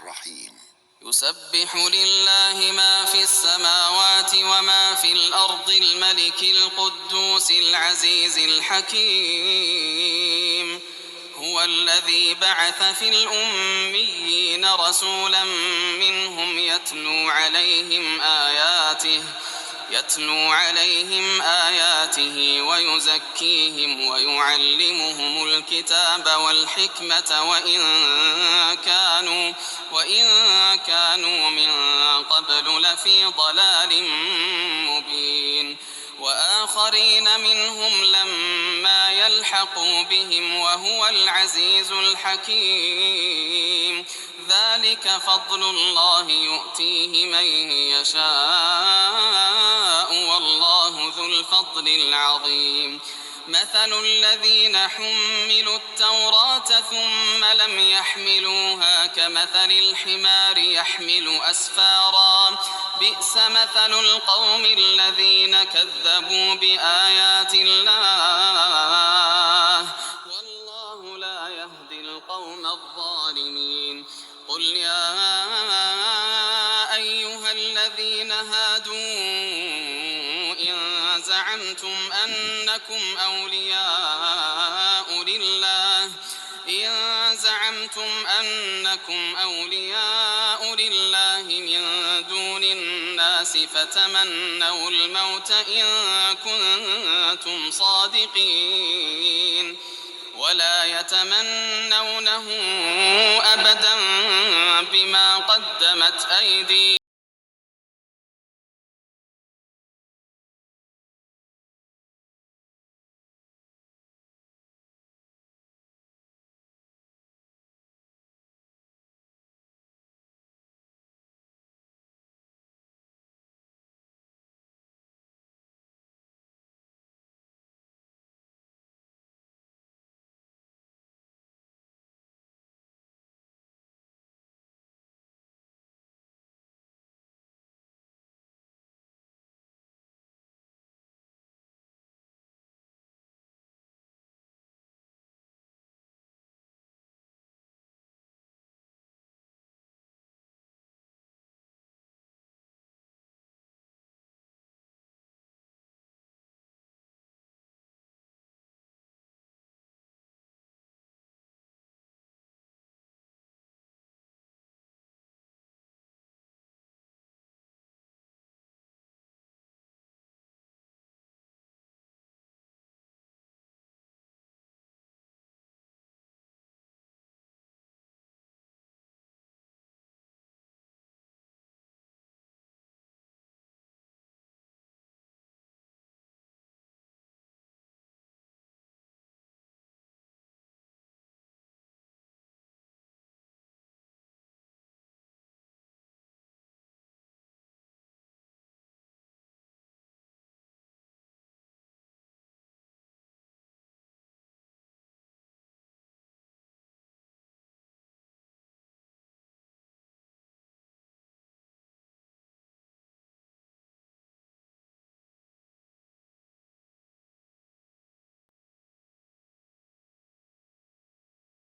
الرحيم. يسبح لله ما في السماوات وما في الأرض الملك القدوس العزيز الحكيم. هو الذي بعث في الأميين رسولا منهم يتلو عليهم آياته ويزكيهم ويعلمهم الكتاب والحكمة وإن كانوا من قبل لفي ضلال مبين. وآخرين منهم لما يلحقوا بهم وهو العزيز الحكيم. ذلك فضل الله يؤتيه من يشاء والله ذو الفضل العظيم. مثل الذين حملوا التوراة ثم لم يحملوها كمثل الحمار يحمل أسفارا بئس مثل القوم الذين كذبوا بآيات الله والله لا يهدي القوم الظالمين. قل يا أيها الذين هادوا إن زعمتم أنكم أولياء لله من دون الناس فتمنوا الموت إن كنتم صادقين ولا يتمنونه أبدا بما قدمت أيديهم